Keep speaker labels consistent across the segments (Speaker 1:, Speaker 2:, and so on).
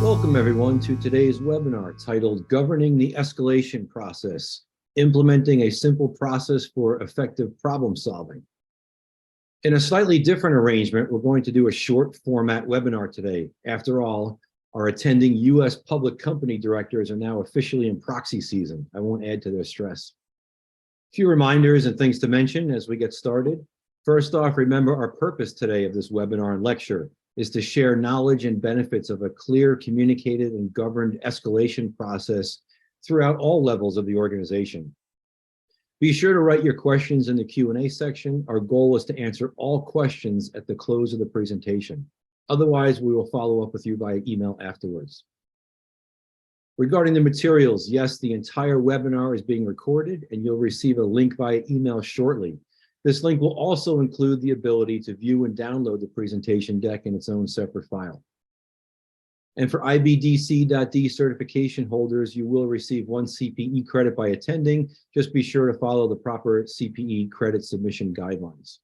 Speaker 1: Welcome everyone to today's webinar titled Governing the Escalation Process, Implementing a Simple Process for Effective Problem Solving. In a slightly different arrangement, we're going to do a short format webinar today. After all, our attending U.S. public company directors are now officially in proxy season. I won't add to their stress. A few reminders and things to mention as we get started. First off, remember our purpose today of this webinar and lecture is to share knowledge and benefits of a clear, communicated, and governed escalation process throughout all levels of the organization. Be sure to write your questions in the Q&A section. Our goal is to answer all questions at the close of the presentation. Otherwise, we will follow up with you by email afterwards. Regarding the materials, yes, the entire webinar is being recorded, and you'll receive a link via email shortly. This link will also include the ability to view and download the presentation deck in its own separate file. And for IBDC.D certification holders, you will receive 1 CPE credit by attending. Just be sure to follow the proper CPE credit submission guidelines.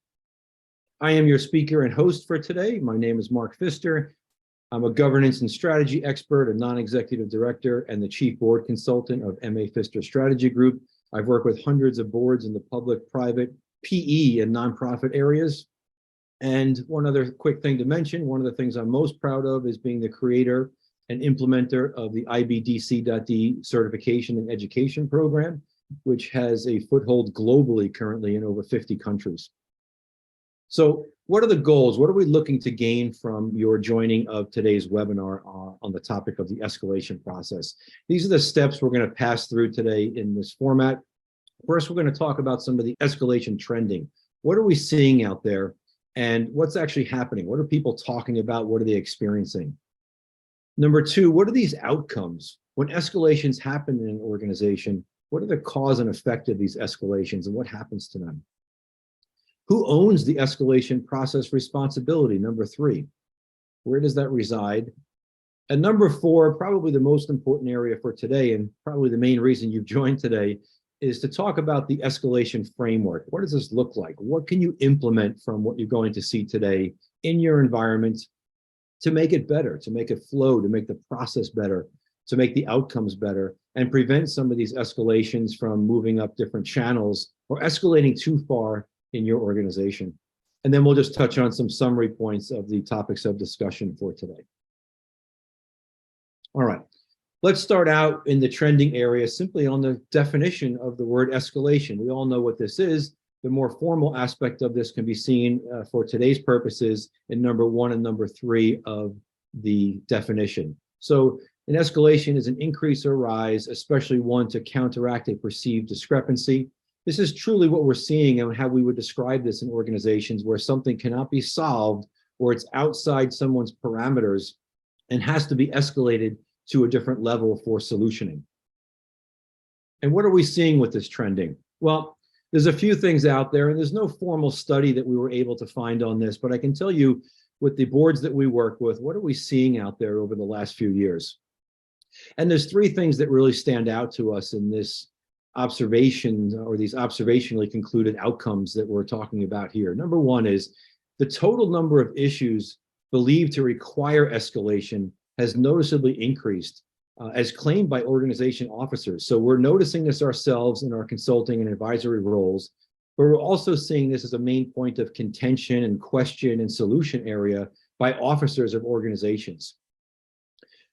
Speaker 1: I am your speaker and host for today. My name is Mark Pfister. I'm a governance and strategy expert, a non-executive director, and the chief board consultant of MA Pfister Strategy Group. I've worked with hundreds of boards in the public, private, PE and nonprofit areas. And one other quick thing to mention, one of the things I'm most proud of is being the creator and implementer of the IBDC.D certification and education program, which has a foothold globally currently in over 50 countries. So what are the goals? What are we looking to gain from your joining of today's webinar on the topic of the escalation process? These are the steps we're going to pass through today in this format. First, we're going to talk about some of the escalation trending. What are we seeing out there and what's actually happening? What are people talking about? What are they experiencing? Number two, what are these outcomes? When escalations happen in an organization, what are the cause and effect of these escalations and what happens to them? Who owns the escalation process responsibility? Number three, where does that reside? And number four, probably the most important area for today and probably the main reason you've joined today is to talk about the escalation framework. What does this look like? What can you implement from what you're going to see today in your environment to make it better, to make it flow, to make the process better, to make the outcomes better, and prevent some of these escalations from moving up different channels or escalating too far in your organization? And then we'll just touch on some summary points of the topics of discussion for today. All right. Let's start out in the trending area simply on the definition of the word escalation. We all know what this is. The more formal aspect of this can be seen for today's purposes in number 1 and number 3 of the definition. So an escalation is an increase or rise, especially one to counteract a perceived discrepancy. This is truly what we're seeing and how we would describe this in organizations where something cannot be solved or it's outside someone's parameters and has to be escalated to a different level for solutioning. And what are we seeing with this trending? Well, there's a few things out there, and there's no formal study that we were able to find on this, but I can tell you with the boards that we work with, what are we seeing out there over the last few years? And there's 3 things that really stand out to us in this observation or these observationally concluded outcomes that we're talking about here. Number 1 is the total number of issues believed to require escalation has noticeably increased as claimed by organization officers. So we're noticing this ourselves in our consulting and advisory roles, but we're also seeing this as a main point of contention and question and solution area by officers of organizations.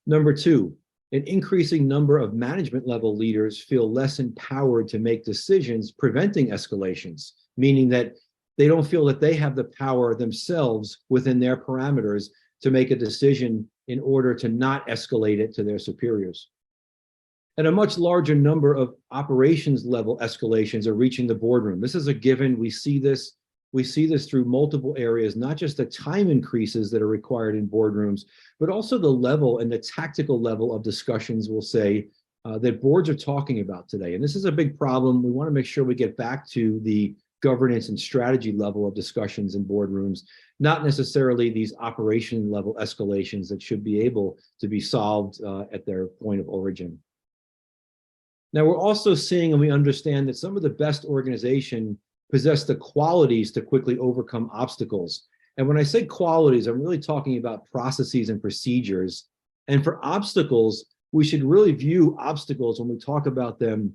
Speaker 1: Number 2, an increasing number of management level leaders feel less empowered to make decisions preventing escalations, meaning that they don't feel that they have the power themselves within their parameters to make a decision in order to not escalate it to their superiors. And a much larger number of operations level escalations are reaching the boardroom. This is a given. We see this through multiple areas, not just the time increases that are required in boardrooms, but also the level and the tactical level of discussions, we'll say, that boards are talking about today. And this is a big problem. We want to make sure we get back to the governance and strategy level of discussions in boardrooms, not necessarily these operation level escalations that should be able to be solved at their point of origin. Now, we're also seeing and we understand that some of the best organizations possess the qualities to quickly overcome obstacles. And when I say qualities, I'm really talking about processes and procedures. And for obstacles, we should really view obstacles when we talk about them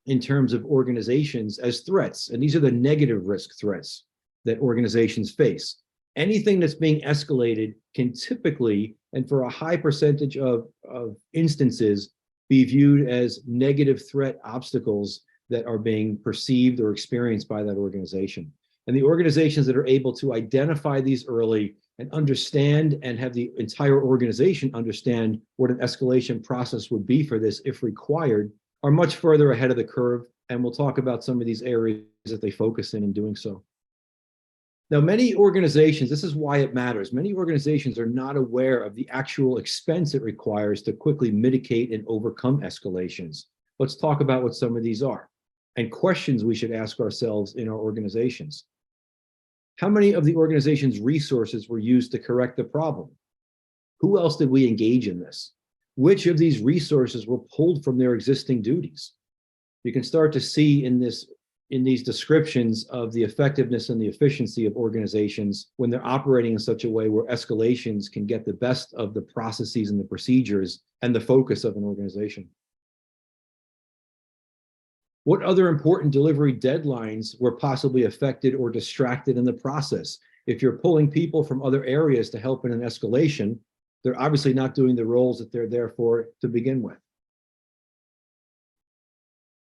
Speaker 1: in terms of organizations as threats. And these are the negative risk threats that organizations face. Anything that's being escalated can typically, and for a high percentage of instances, be viewed as negative threat obstacles that are being perceived or experienced by that organization. And the organizations that are able to identify these early and understand and have the entire organization understand what an escalation process would be for this if required are much further ahead of the curve. And we'll talk about some of these areas that they focus in doing so. Now, many organizations, this is why it matters. Many organizations are not aware of the actual expense it requires to quickly mitigate and overcome escalations. Let's talk about what some of these are and questions we should ask ourselves in our organizations. How many of the organization's resources were used to correct the problem? Who else did we engage in this? Which of these resources were pulled from their existing duties? You can start to see in these descriptions of the effectiveness and the efficiency of organizations when they're operating in such a way where escalations can get the best of the processes and the procedures and the focus of an organization. What other important delivery deadlines were possibly affected or distracted in the process? If you're pulling people from other areas to help in an escalation, they're obviously not doing the roles that they're there for to begin with.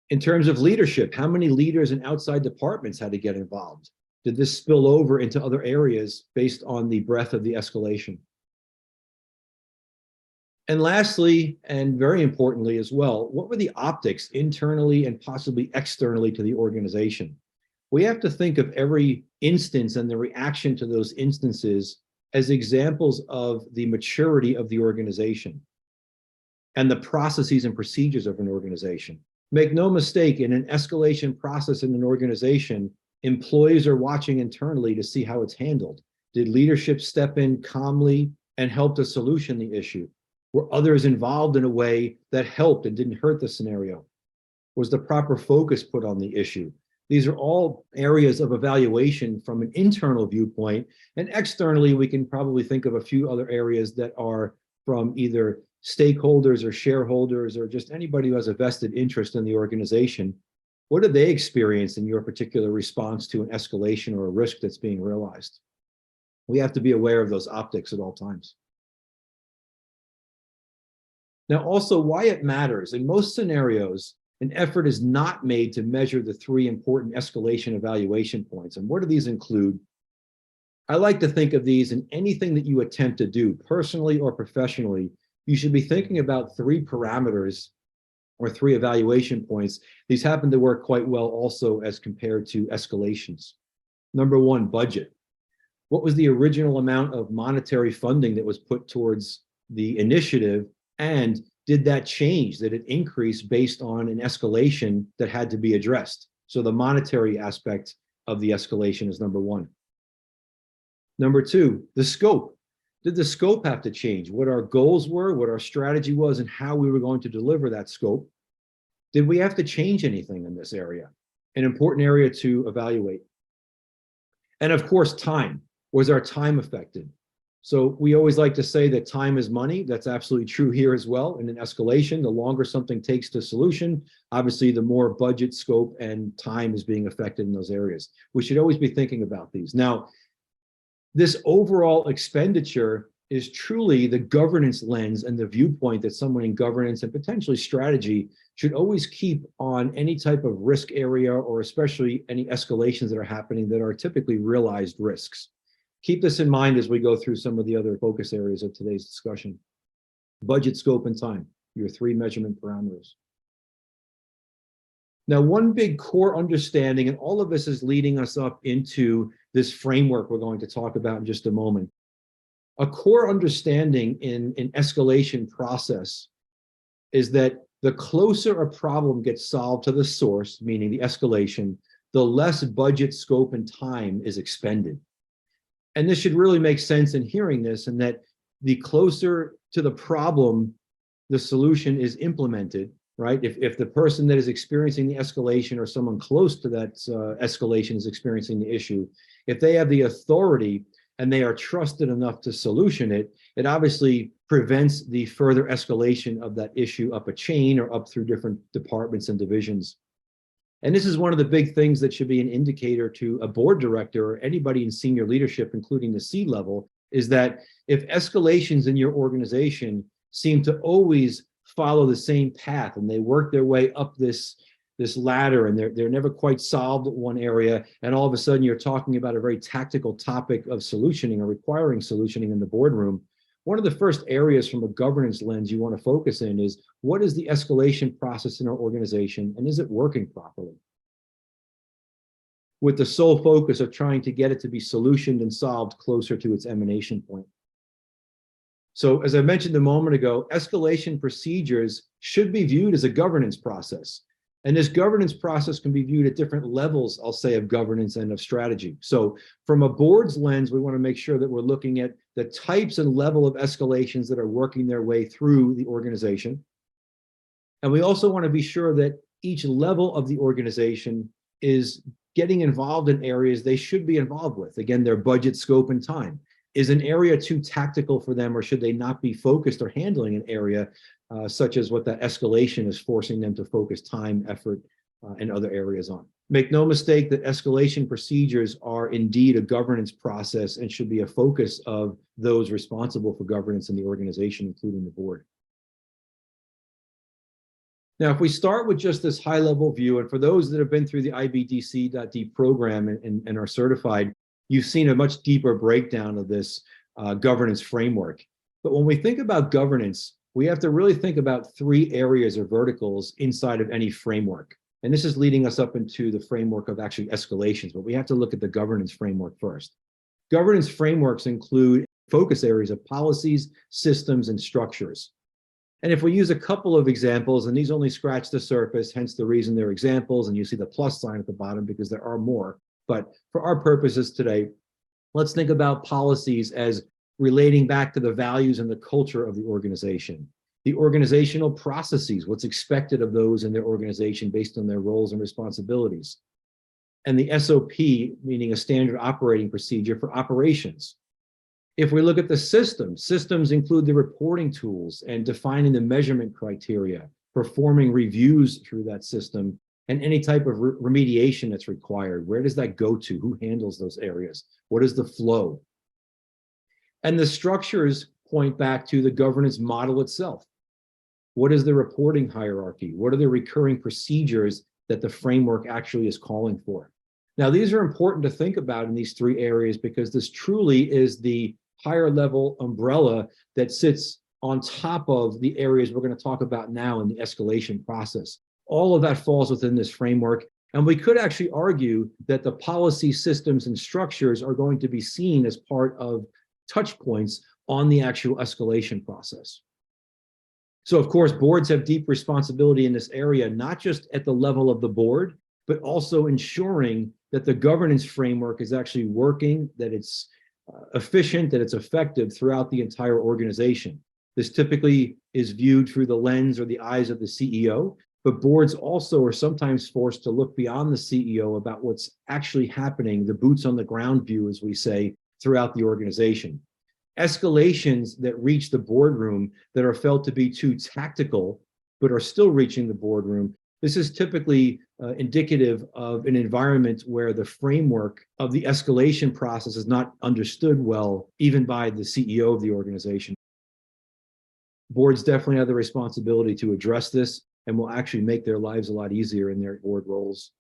Speaker 1: In terms of leadership, how many leaders in outside departments had to get involved? Did this spill over into other areas based on the breadth of the escalation? And lastly, and very importantly as well, what were the optics internally and possibly externally to the organization? We have to think of every instance and the reaction to those instances as examples of the maturity of the organization and the processes and procedures of an organization. Make no mistake, in an escalation process in an organization, employees are watching internally to see how it's handled. Did leadership step in calmly and help to solution the issue? Were others involved in a way that helped and didn't hurt the scenario? Was the proper focus put on the issue? These are all areas of evaluation from an internal viewpoint, and externally, we can probably think of a few other areas that are from either stakeholders or shareholders or just anybody who has a vested interest in the organization. What did they experience in your particular response to an escalation or a risk that's being realized? We have to be aware of those optics at all times. Now, also why it matters. In most scenarios, an effort is not made to measure the three important escalation evaluation points. And what do these include? I like to think of these in anything that you attempt to do, personally or professionally. You should be thinking about three parameters or three evaluation points. These happen to work quite well also as compared to escalations. Number one, budget. What was the original amount of monetary funding that was put towards the initiative? And did that change? Did it increase based on an escalation that had to be addressed? So the monetary aspect of the escalation is number one. Number two, the scope. Did the scope have to change? What our goals were, what our strategy was, and how we were going to deliver that scope? Did we have to change anything in this area? An important area to evaluate. And of course, time. Was our time affected? So we always like to say that time is money. That's absolutely true here as well. In an escalation, the longer something takes to solution, obviously the more budget, scope, and time is being affected in those areas. We should always be thinking about these. Now, this overall expenditure is truly the governance lens and the viewpoint that someone in governance and potentially strategy should always keep on any type of risk area, or especially any escalations that are happening that are typically realized risks. Keep this in mind as we go through some of the other focus areas of today's discussion. Budget, scope, and time, your three measurement parameters. Now, one big core understanding, and all of this is leading us up into this framework we're going to talk about in just a moment. A core understanding in an escalation process is that The closer a problem gets solved to the source, meaning the escalation, the less budget, scope, and time is expended. And this should really make sense in hearing this, and that the closer to the problem the solution is implemented, right? If the person that is experiencing the escalation or someone close to that escalation is experiencing the issue, if they have the authority and they are trusted enough to solution it, it obviously prevents the further escalation of that issue up a chain or up through different departments and divisions. And this is one of the big things that should be an indicator to a board director or anybody in senior leadership, including the C-level, is that if escalations in your organization seem to always follow the same path and they work their way up this ladder and they're never quite solved at one area, and all of a sudden you're talking about a very tactical topic of solutioning or requiring solutioning in the boardroom, one of the first areas from a governance lens you want to focus in is, what is the escalation process in our organization, and is it working properly? With the sole focus of trying to get it to be solutioned and solved closer to its emanation point. So as I mentioned a moment ago, escalation procedures should be viewed as a governance process. And this governance process can be viewed at different levels, I'll say, of governance and of strategy. So from a board's lens, we want to make sure that we're looking at the types and level of escalations that are working their way through the organization. And we also want to be sure that each level of the organization is getting involved in areas they should be involved with. Again, their budget, scope, and time. Is an area too tactical for them, or should they not be focused or handling an area such as what that escalation is forcing them to focus time, effort, and other areas on? Make no mistake that escalation procedures are indeed a governance process and should be a focus of those responsible for governance in the organization, including the board. Now, if we start with just this high-level view, and for those that have been through the IBDC.D program and are certified, you've seen a much deeper breakdown of this governance framework. But when we think about governance, we have to really think about three areas or verticals inside of any framework. And this is leading us up into the framework of actually escalations, but we have to look at the governance framework first. Governance frameworks include focus areas of policies, systems, and structures. And if we use a couple of examples, and these only scratch the surface, hence the reason they're examples, and you see the plus sign at the bottom because there are more. But for our purposes today, let's think about policies as relating back to the values and the culture of the organization. The organizational processes, what's expected of those in their organization based on their roles and responsibilities. And the SOP, meaning a standard operating procedure for operations. If we look at the systems, systems include the reporting tools and defining the measurement criteria, performing reviews through that system, and any type of remediation that's required. Where does that go to? Who handles those areas? What is the flow? And the structures point back to the governance model itself. What is the reporting hierarchy? What are the recurring procedures that the framework actually is calling for? Now, these are important to think about in these three areas because this truly is the higher level umbrella that sits on top of the areas we're going to talk about now in the escalation process. All of that falls within this framework. And we could actually argue that the policy, systems, and structures are going to be seen as part of touch points on the actual escalation process. So of course, boards have deep responsibility in this area, not just at the level of the board, but also ensuring that the governance framework is actually working, that it's efficient, that it's effective throughout the entire organization. This typically is viewed through the lens or the eyes of the CEO, but boards also are sometimes forced to look beyond the CEO about what's actually happening, the boots on the ground view, as we say, throughout the organization. Escalations that reach the boardroom that are felt to be too tactical, but are still reaching the boardroom, this is typically indicative of an environment where the framework of the escalation process is not understood well, even by the CEO of the organization. Boards definitely have the responsibility to address this and will actually make their lives a lot easier in their board roles.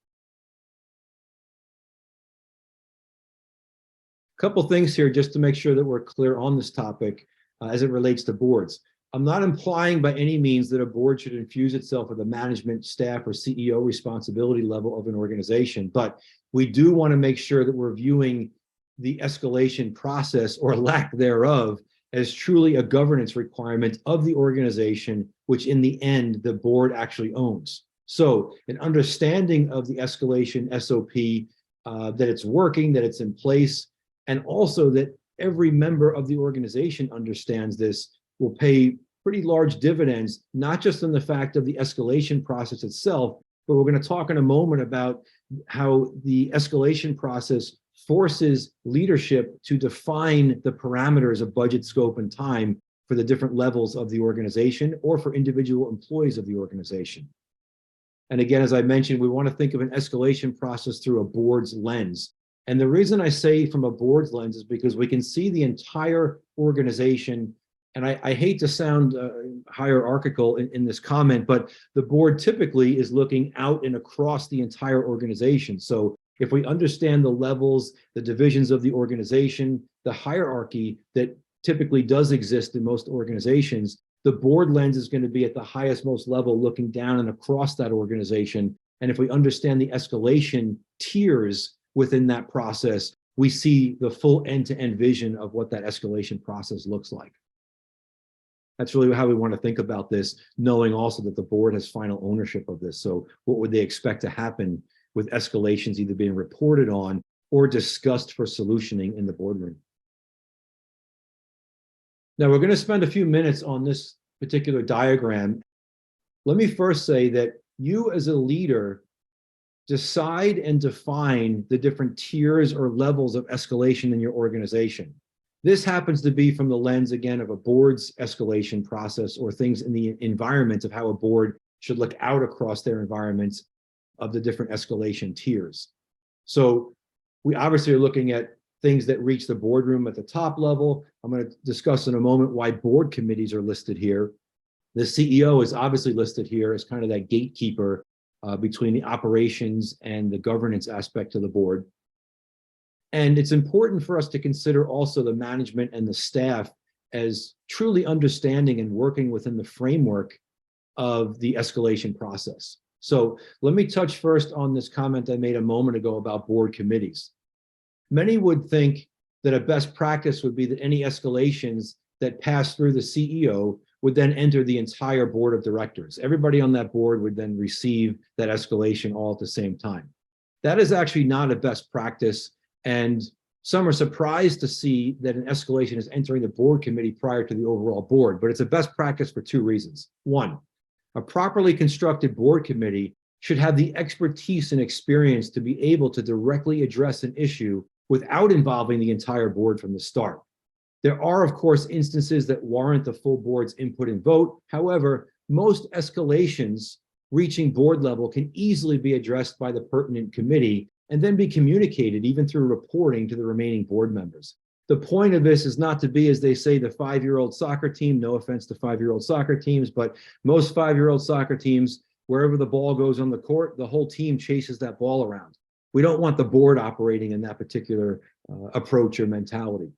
Speaker 1: A couple things here just to make sure that we're clear on this topic as it relates to boards. I'm not implying by any means that a board should infuse itself with a management, staff, or CEO responsibility level of an organization, but we do want to make sure that we're viewing the escalation process or lack thereof as truly a governance requirement of the organization, which in the end, the board actually owns. So an understanding of the escalation SOP, that it's working, that it's in place, and also that every member of the organization understands this will pay pretty large dividends, not just on the fact of the escalation process itself, but we're going to talk in a moment about how the escalation process forces leadership to define the parameters of budget, scope, and time for the different levels of the organization or for individual employees of the organization. And again, as I mentioned, we want to think of an escalation process through a board's lens. And the reason I say from a board's lens is because we can see the entire organization. And I hate to sound hierarchical in this comment, but the board typically is looking out and across the entire organization. So if we understand the levels, the divisions of the organization, the hierarchy that typically does exist in most organizations, the board lens is going to be at the highest, most level, looking down and across that organization. And if we understand the escalation tiers within that process, we see the full end-to-end vision of what that escalation process looks like. That's really how we want to think about this, knowing also that the board has final ownership of this. So what would they expect to happen with escalations either being reported on or discussed for solutioning in the boardroom? Now, we're going to spend a few minutes on this particular diagram. Let me first say that you as a leader decide and define the different tiers or levels of escalation in your organization. This happens to be from the lens, again, of a board's escalation process or things in the environment of how a board should look out across their environments of the different escalation tiers. So we obviously are looking at things that reach the boardroom at the top level. I'm going to discuss in a moment why board committees are listed here. The CEO is obviously listed here as kind of that gatekeeper between the operations and the governance aspect of the board. And it's important for us to consider also the management and the staff as truly understanding and working within the framework of the escalation process. So let me touch first on this comment I made a moment ago about board committees. Many would think that a best practice would be that any escalations that pass through the CEO would then enter the entire board of directors. Everybody on that board would then receive that escalation all at the same time. That is actually not a best practice, and some are surprised to see that an escalation is entering the board committee prior to the overall board, but it's a best practice for two reasons. One, a properly constructed board committee should have the expertise and experience to be able to directly address an issue without involving the entire board from the start. There are, of course, instances that warrant the full board's input and vote. However, most escalations reaching board level can easily be addressed by the pertinent committee and then be communicated even through reporting to the remaining board members. The point of this is not to be, as they say, the 5-year-old soccer team. No offense to 5-year-old soccer teams, but most 5-year-old soccer teams, wherever the ball goes on the court, the whole team chases that ball around. We don't want the board operating in that particular approach or mentality.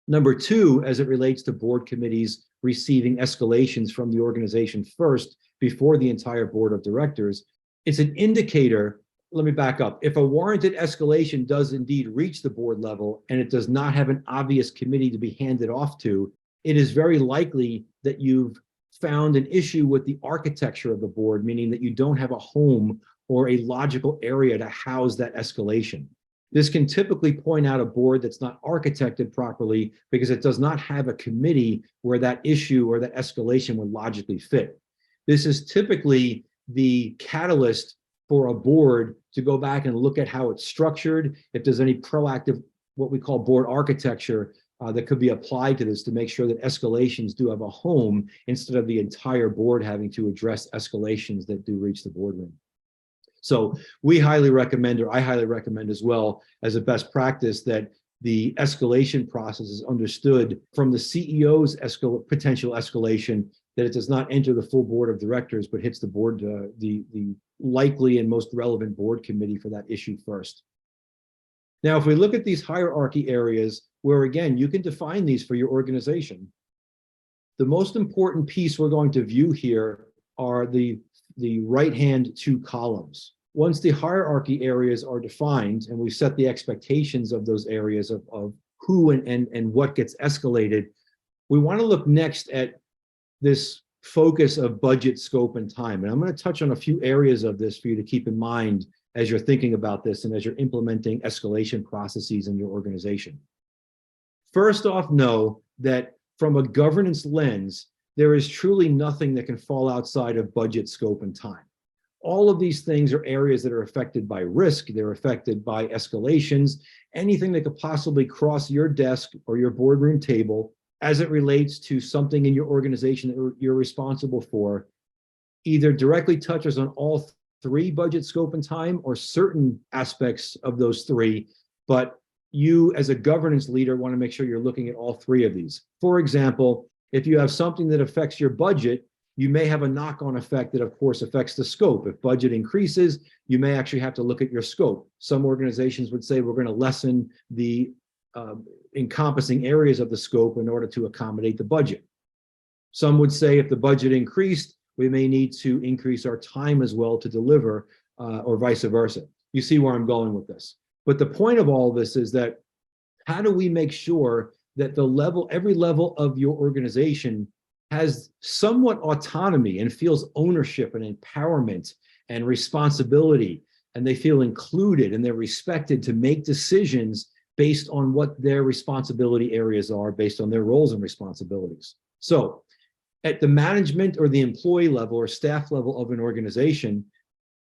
Speaker 1: Number two, as it relates to board committees receiving escalations from the organization first before the entire board of directors, it's an indicator. Let me back up. If a warranted escalation does indeed reach the board level and it does not have an obvious committee to be handed off to, it is very likely that you've found an issue with the architecture of the board, meaning that you don't have a home or a logical area to house that escalation. This can typically point out a board that's not architected properly because it does not have a committee where that issue or that escalation would logically fit. This is typically the catalyst for a board to go back and look at how it's structured, if there's any proactive, what we call board architecture, that could be applied to this to make sure that escalations do have a home instead of the entire board having to address escalations that do reach the boardroom. So we highly recommend, or I highly recommend as well, as a best practice, that the escalation process is understood from the CEO's potential escalation, that it does not enter the full board of directors, but hits the board, the likely and most relevant board committee for that issue first. Now, if we look at these hierarchy areas, where again, you can define these for your organization, the most important piece we're going to view here are the right-hand two columns. Once the hierarchy areas are defined and we set the expectations of those areas of who and what gets escalated, We want to look next at this focus of budget, scope, and time. And I'm going to touch on a few areas of this for you to keep in mind as you're thinking about this and as you're implementing escalation processes in your organization. First off, know that from a governance lens, there is truly nothing that can fall outside of budget, scope, and time. All of these things are areas that are affected by risk. They're affected by escalations, anything that could possibly cross your desk or your boardroom table as it relates to something in your organization that you're responsible for, either directly touches on all three: budget, scope, and time, or certain aspects of those three. But you, as a governance leader, want to make sure you're looking at all three of these. For example, if you have something that affects your budget, you may have a knock-on effect that, of course, affects the scope. If budget increases, you may actually have to look at your scope. Some organizations would say we're going to lessen the encompassing areas of the scope in order to accommodate the budget. Some would say if the budget increased, we may need to increase our time as well to deliver, or vice versa. You see where I'm going with this. But the point of all this is that how do we make sure that every level of your organization has somewhat autonomy and feels ownership and empowerment and responsibility, and they feel included and they're respected to make decisions based on what their responsibility areas are, based on their roles and responsibilities. So at the management or the employee level or staff level of an organization,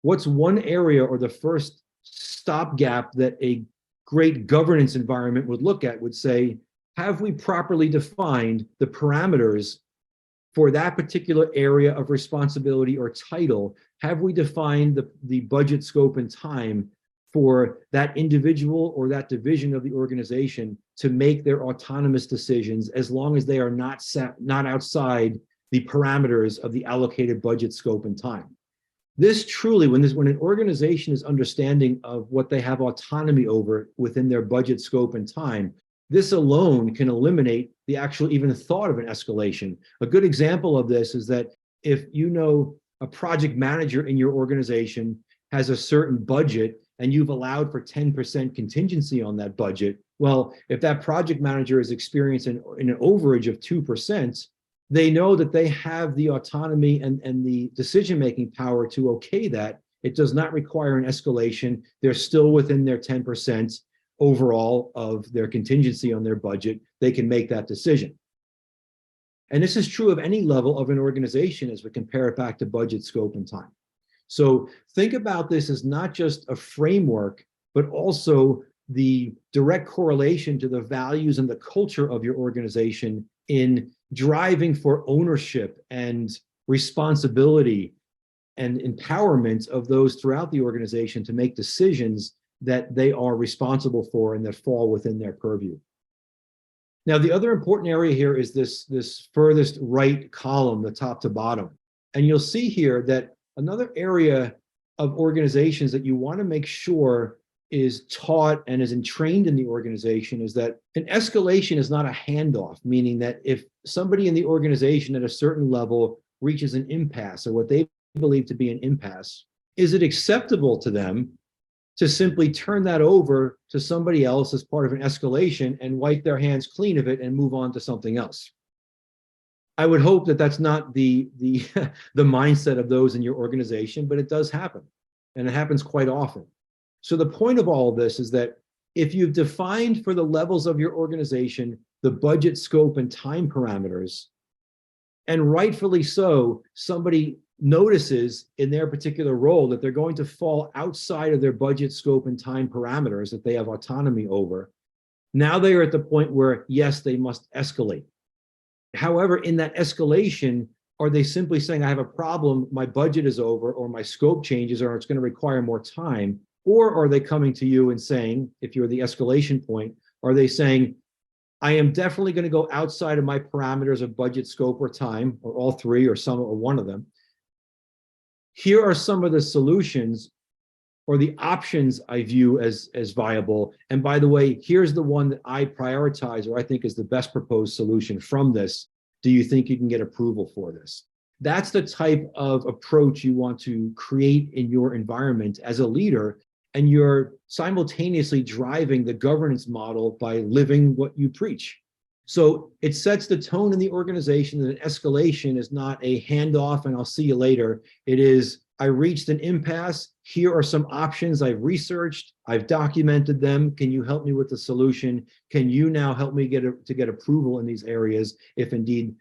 Speaker 1: what's one area or the first stopgap that a great governance environment would look at would say, have we properly defined the parameters for that particular area of responsibility or title? Have we defined the budget, scope, and time for that individual or that division of the organization to make their autonomous decisions, as long as they are not outside the parameters of the allocated budget, scope, and time? This truly, when an organization is understanding of what they have autonomy over within their budget, scope, and time, this alone can eliminate the actual even thought of an escalation. A good example of this is that if you know a project manager in your organization has a certain budget and you've allowed for 10% contingency on that budget, well, if that project manager is experiencing an overage of 2%, they know that they have the autonomy and the decision-making power to okay that. It does not require an escalation. They're still within their 10% overall of their contingency on their budget. They can make that decision. And this is true of any level of an organization as we compare it back to budget, scope, and time. So think about this as not just a framework, but also the direct correlation to the values and the culture of your organization in driving for ownership and responsibility and empowerment of those throughout the organization to make decisions that they are responsible for and that fall within their purview. Now, the other important area here is this furthest right column, the top to bottom. And you'll see here that another area of organizations that you want to make sure is taught and is entrained in the organization is that an escalation is not a handoff, meaning that if somebody in the organization at a certain level reaches an impasse or what they believe to be an impasse, is it acceptable to them to simply turn that over to somebody else as part of an escalation and wipe their hands clean of it and move on to something else? I would hope that that's not the mindset of those in your organization, but it does happen, and it happens quite often. So the point of all of this is that if you've defined for the levels of your organization the budget, scope, and time parameters, and rightfully so, somebody notices in their particular role that they're going to fall outside of their budget, scope, and time parameters that they have autonomy over, now they are at the point where, yes, they must escalate. However, in that escalation, are they simply saying, I have a problem, my budget is over, or my scope changes, or it's going to require more time? Or are they coming to you and saying, if you're the escalation point, are they saying, I am definitely going to go outside of my parameters of budget, scope, or time, or all three, or some, or one of them. Here are some of the solutions or the options I view as viable. And by the way, here's the one that I prioritize or I think is the best proposed solution from this. Do you think you can get approval for this? That's the type of approach you want to create in your environment as a leader, and you're simultaneously driving the governance model by living what you preach. So it sets the tone in the organization that an escalation is not a handoff and I'll see you later. It is, I reached an impasse. Here are some options I've researched. I've documented them. Can you help me with the solution? Can you now help me get approval in these areas if indeed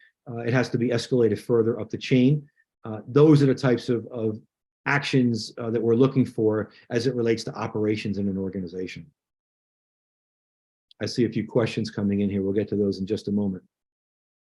Speaker 1: it has to be escalated further up the chain? Those are the types of actions that we're looking for as it relates to operations in an organization. I see a few questions coming in here. We'll get to those in just a moment.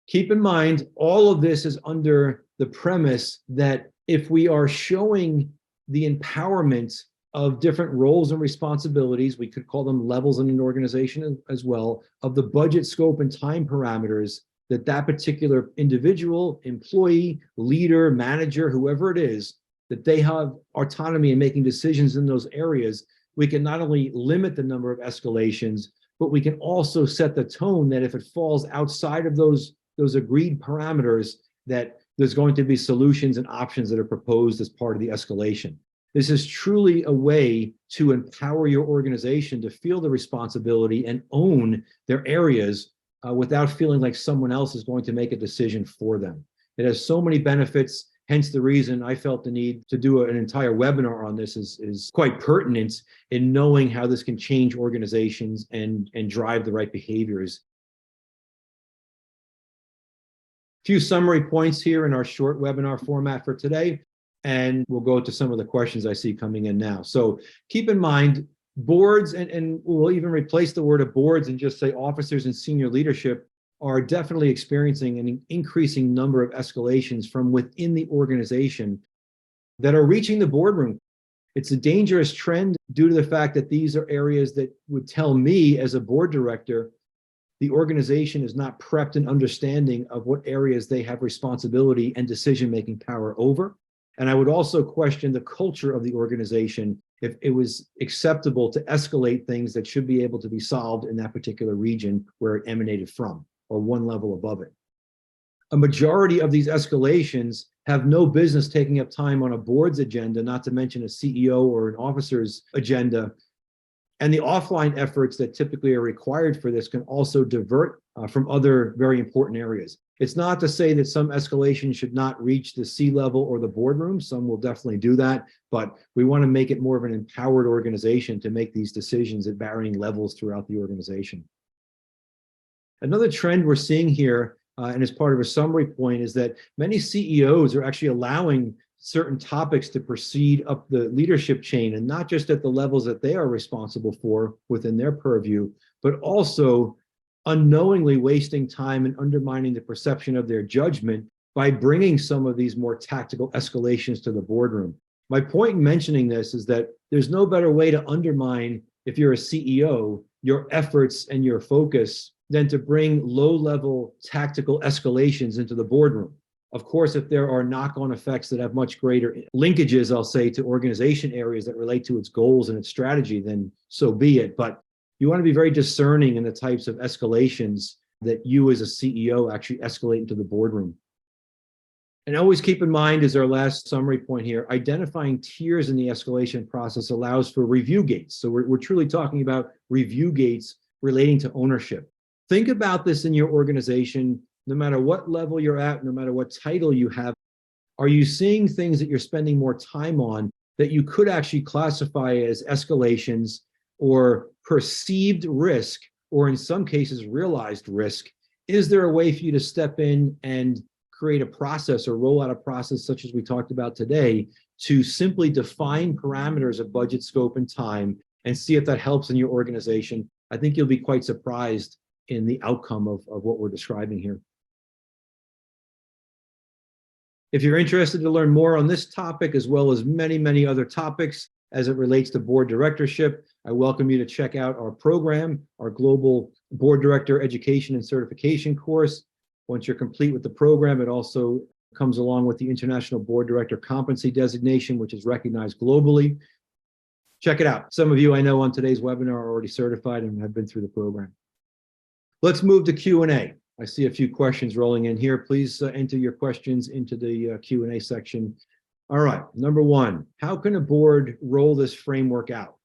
Speaker 1: Keep in mind, all of this is under the premise that if we are showing the empowerment of different roles and responsibilities, we could call them levels in an organization as well, of the budget, scope, and time parameters that that particular individual, employee, leader, manager, whoever it is, that they have autonomy in making decisions in those areas, we can not only limit the number of escalations, but we can also set the tone that if it falls outside of those agreed parameters, that there's going to be solutions and options that are proposed as part of the escalation. This is truly a way to empower your organization to feel the responsibility and own their areas without feeling like someone else is going to make a decision for them. It has so many benefits. Hence the reason I felt the need to do an entire webinar on this is quite pertinent in knowing how this can change organizations and drive the right behaviors. A few summary points here in our short webinar format for today, and we'll go to some of the questions I see coming in now. So keep in mind, boards, and we'll even replace the word of boards and just say officers and senior leadership, are definitely experiencing an increasing number of escalations from within the organization that are reaching the boardroom. It's a dangerous trend due to the fact that these are areas that would tell me as a board director, the organization is not prepped and understanding of what areas they have responsibility and decision-making power over. And I would also question the culture of the organization if it was acceptable to escalate things that should be able to be solved in that particular region where it emanated from, or one level above it. A majority of these escalations have no business taking up time on a board's agenda, not to mention a CEO or an officer's agenda. And the offline efforts that typically are required for this can also divert from other very important areas. It's not to say that some escalation should not reach the C-level or the boardroom. Some will definitely do that, but we want to make it more of an empowered organization to make these decisions at varying levels throughout the organization. Another trend we're seeing here, and as part of a summary point, is that many CEOs are actually allowing certain topics to proceed up the leadership chain, and not just at the levels that they are responsible for within their purview, but also unknowingly wasting time and undermining the perception of their judgment by bringing some of these more tactical escalations to the boardroom. My point in mentioning this is that there's no better way to undermine, if you're a CEO, your efforts and your focus than to bring low-level tactical escalations into the boardroom. Of course, if there are knock-on effects that have much greater linkages, I'll say, to organization areas that relate to its goals and its strategy, then so be it. But you want to be very discerning in the types of escalations that you as a CEO actually escalate into the boardroom. And always keep in mind, as our last summary point here, identifying tiers in the escalation process allows for review gates. So we're truly talking about review gates relating to ownership. Think about this in your organization, no matter what level you're at, no matter what title you have. Are you seeing things that you're spending more time on that you could actually classify as escalations or perceived risk, or in some cases, realized risk? Is there a way for you to step in and create a process or roll out a process such as we talked about today to simply define parameters of budget, scope, and time and see if that helps in your organization? I think you'll be quite surprised in the outcome of what we're describing here. If you're interested to learn more on this topic, as well as many, many other topics as it relates to board directorship, I welcome you to check out our program, our Global Board Director Education and Certification course. Once you're complete with the program, it also comes along with the International Board Director Competency Designation, which is recognized globally. Check it out. Some of you I know on today's webinar are already certified and have been through the program. Let's move to Q&A. I see a few questions rolling in here. Please enter your questions into the Q&A section. All right, number one, how can a board roll this framework out?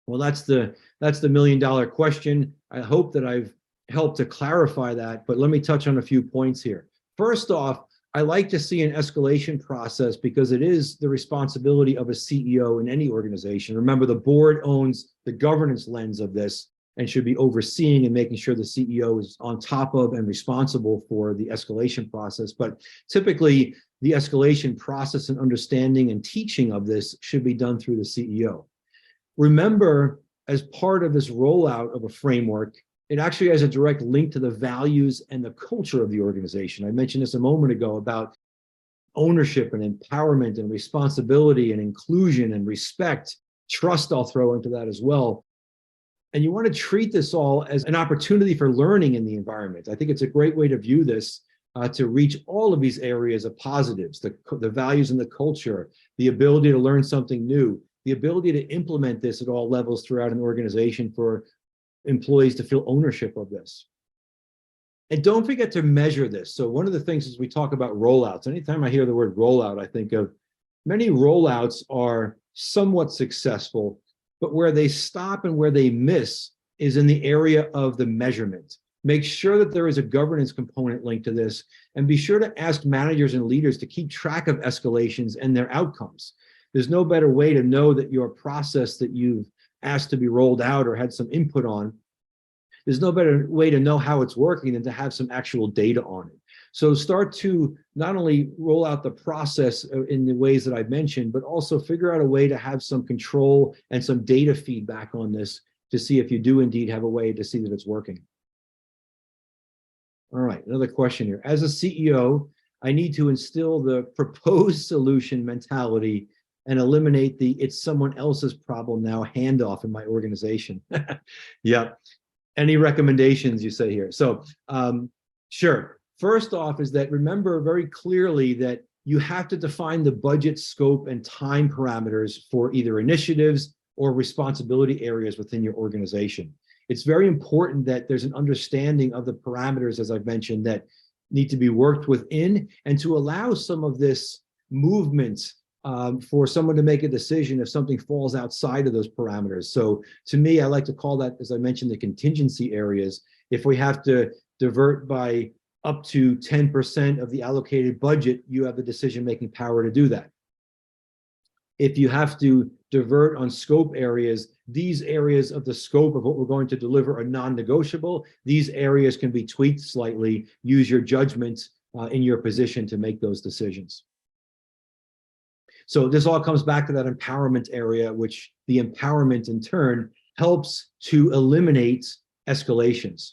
Speaker 1: Well, that's the $1 million question. I hope that I've help to clarify that, but let me touch on a few points here. First off, I like to see an escalation process because it is the responsibility of a CEO in any organization. Remember, the board owns the governance lens of this and should be overseeing and making sure the CEO is on top of and responsible for the escalation process. But typically, the escalation process and understanding and teaching of this should be done through the CEO. Remember, as part of this rollout of a framework, it actually has a direct link to the values and the culture of the organization. I mentioned this a moment ago about ownership and empowerment and responsibility and inclusion and respect. Trust, I'll throw into that as well. And you want to treat this all as an opportunity for learning in the environment. I think it's a great way to view this, to reach all of these areas of positives, the values and the culture, the ability to learn something new, the ability to implement this at all levels throughout an organization for employees to feel ownership of this. And don't forget to measure this. So one of the things is we talk about rollouts. Anytime I hear the word rollout, I think of many rollouts are somewhat successful, but where they stop and where they miss is in the area of the measurement. Make sure that there is a governance component linked to this, and be sure to ask managers and leaders to keep track of escalations and their outcomes. There's no better way to know that your process that you've asked to be rolled out or had some input on, there's no better way to know how it's working than to have some actual data on it. So start to not only roll out the process in the ways that I've mentioned, but also figure out a way to have some control and some data feedback on this to see if you do indeed have a way to see that it's working. All right, another question here. As a CEO, I need to instill the proposed solution mentality and eliminate the it's someone else's problem now handoff in my organization. Yeah. Any recommendations you say here? So sure. First off is that remember very clearly that you have to define the budget, scope, and time parameters for either initiatives or responsibility areas within your organization. It's very important that there's an understanding of the parameters, as I've mentioned, that need to be worked within, and to allow some of this movement for someone to make a decision if something falls outside of those parameters. So to me, I like to call that, as I mentioned, the contingency areas. If we have to divert by up to 10% of the allocated budget, you have the decision-making power to do that. If you have to divert on scope areas, these areas of the scope of what we're going to deliver are non-negotiable. These areas can be tweaked slightly. Use your judgment in your position to make those decisions. So this all comes back to that empowerment area, which the empowerment in turn helps to eliminate escalations.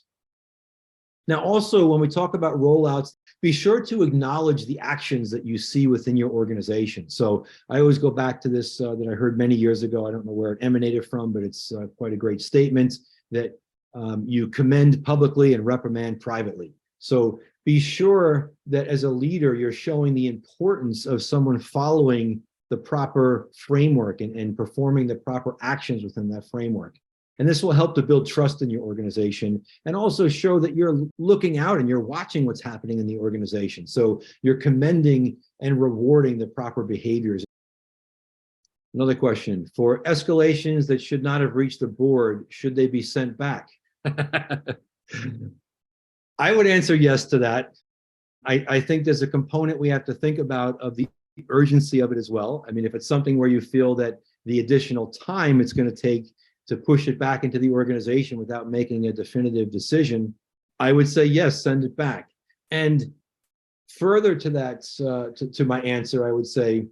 Speaker 1: Now, also, when we talk about rollouts, be sure to acknowledge the actions that you see within your organization. So I always go back to this that I heard many years ago. I don't know where it emanated from, but it's quite a great statement that you commend publicly and reprimand privately. So be sure that as a leader, you're showing the importance of someone following the proper framework and performing the proper actions within that framework. And this will help to build trust in your organization and also show that you're looking out and you're watching what's happening in the organization. So you're commending and rewarding the proper behaviors. Another question, for escalations that should not have reached the board, should they be sent back? I would answer yes to that. I think there's a component we have to think about of the urgency of it as well. I mean, if it's something where you feel that the additional time it's going to take to push it back into the organization without making a definitive decision, I would say yes, send it back. And further to that, to my answer, I would say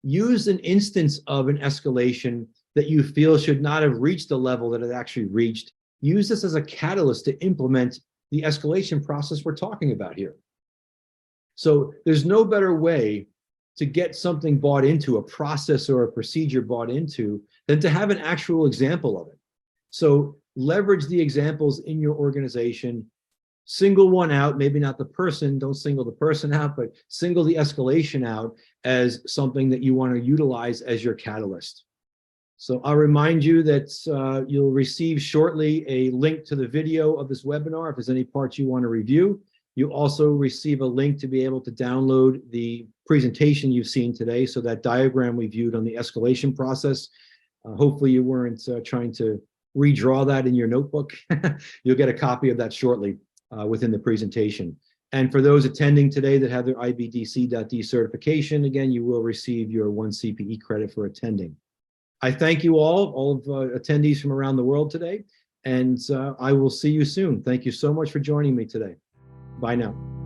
Speaker 1: use an instance of an escalation that you feel should not have reached the level that it actually reached. Use this as a catalyst to implement the escalation process we're talking about here. So there's no better way to get something bought into, a process or a procedure bought into, than to have an actual example of it. So leverage the examples in your organization, single one out, maybe not the person, don't single the person out, but single the escalation out as something that you want to utilize as your catalyst. So I'll remind you that you'll receive shortly a link to the video of this webinar if there's any parts you want to review. You also receive a link to be able to download the presentation you've seen today. So that diagram we viewed on the escalation process, hopefully you weren't trying to redraw that in your notebook. You'll get a copy of that shortly within the presentation. And for those attending today that have their IBDC.D certification, again, you will receive your 1 CPE credit for attending. I thank you all of attendees from around the world today, and I will see you soon. Thank you so much for joining me today. Bye now.